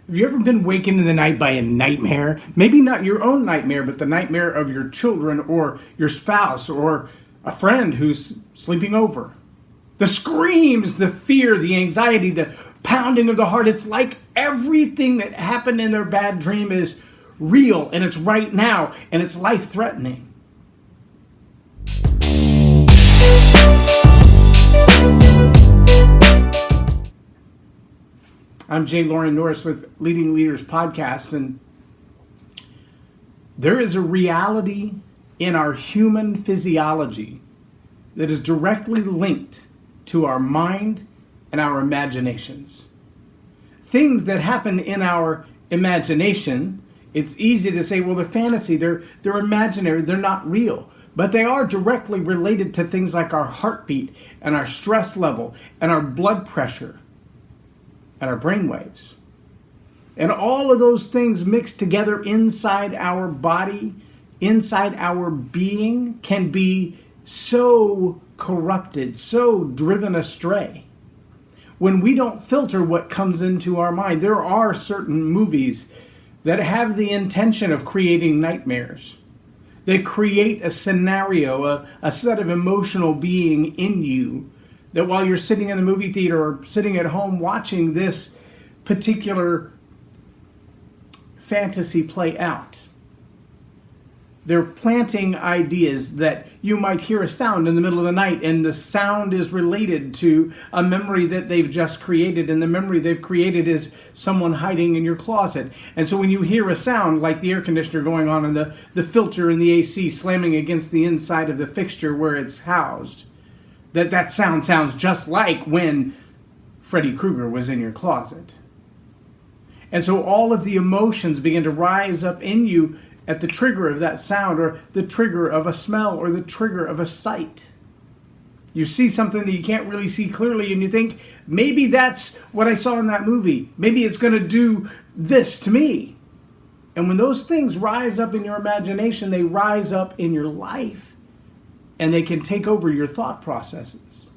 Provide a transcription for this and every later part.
Have you ever been wakened in the night by a nightmare? Maybe not your own nightmare, but the nightmare of your children or your spouse or a friend who's sleeping over. The screams, the fear, the anxiety, the pounding of the heart. It's like everything that happened in their bad dream is real and it's right now and it's life-threatening. I'm J Loren Norris with Leading Leaders Podcasts, and there is a reality in our human physiology that is directly linked to our mind and our imaginations. Things that happen in our imagination, it's easy to say, well, they're fantasy, they're imaginary, they're not real. But they are directly related to things like our heartbeat and our stress level and our blood pressure and our brain waves. And all of those things mixed together inside our body, inside our being, can be so corrupted, so driven astray. When we don't filter what comes into our mind, there are certain movies that have the intention of creating nightmares. They create a scenario, a set of emotional being in you that while you're sitting in the movie theater or sitting at home watching this particular fantasy play out, they're planting ideas that you might hear a sound in the middle of the night, and the sound is related to a memory that they've just created, and the memory they've created is someone hiding in your closet. And so when you hear a sound like the air conditioner going on and the filter in the AC slamming against the inside of the fixture where it's housed, that sound sounds just like when Freddy Krueger was in your closet. And so all of the emotions begin to rise up in you at the trigger of that sound, or the trigger of a smell, or the trigger of a sight. You see something that you can't really see clearly, and you think, maybe that's what I saw in that movie. Maybe it's going to do this to me. And when those things rise up in your imagination, they rise up in your life. And they can take over your thought processes.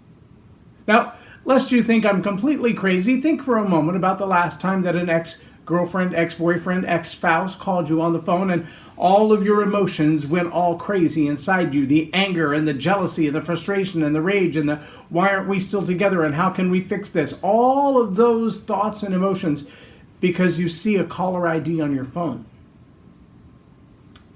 Now, lest you think I'm completely crazy, think for a moment about the last time that an ex-girlfriend, ex-boyfriend, ex-spouse called you on the phone and all of your emotions went all crazy inside you. The anger and the jealousy and the frustration and the rage and the why aren't we still together and how can we fix this? All of those thoughts and emotions because you see a caller ID on your phone.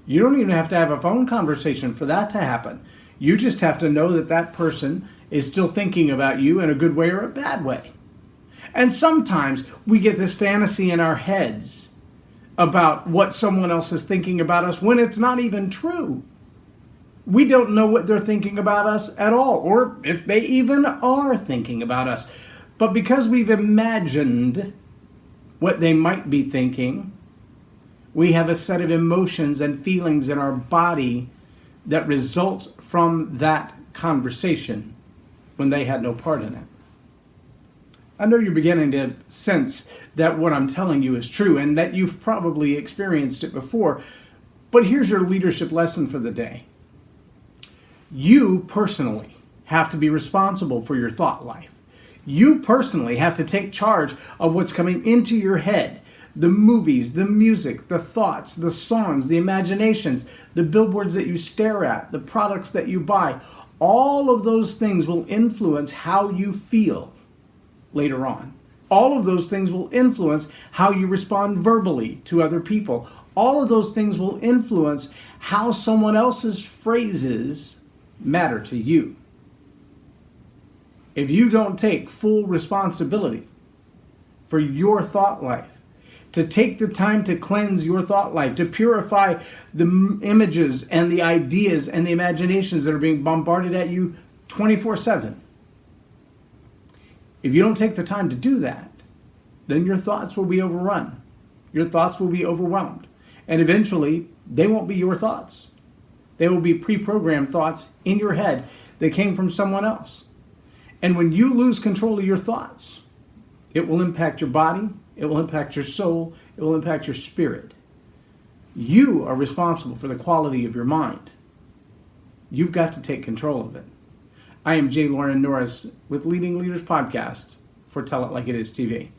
You don't even have to have a phone conversation for that to happen. You just have to know that that person is still thinking about you in a good way or a bad way. And sometimes we get this fantasy in our heads about what someone else is thinking about us when it's not even true. We don't know what they're thinking about us at all, or if they even are thinking about us. But because we've imagined what they might be thinking, we have a set of emotions and feelings in our body that result from that conversation when they had no part in it. I know you're beginning to sense that what I'm telling you is true and that you've probably experienced it before, but here's your leadership lesson for the day. You personally have to be responsible for your thought life. You personally have to take charge of what's coming into your head. The movies, the music, the thoughts, the songs, the imaginations, the billboards that you stare at, the products that you buy, all of those things will influence how you feel later on. All of those things will influence how you respond verbally to other people. All of those things will influence how someone else's phrases matter to you. If you don't take full responsibility for your thought life, to take the time to cleanse your thought life, to purify the images and the ideas and the imaginations that are being bombarded at you 24/7. If you don't take the time to do that, then your thoughts will be overrun. Your thoughts will be overwhelmed. And eventually, they won't be your thoughts. They will be pre-programmed thoughts in your head that came from someone else. And when you lose control of your thoughts, it will impact your body, it will impact your soul, it will impact your spirit. You are responsible for the quality of your mind. You've got to take control of it. I am J Loren Norris with Leading Leaders Podcast for Tell It Like It Is TV.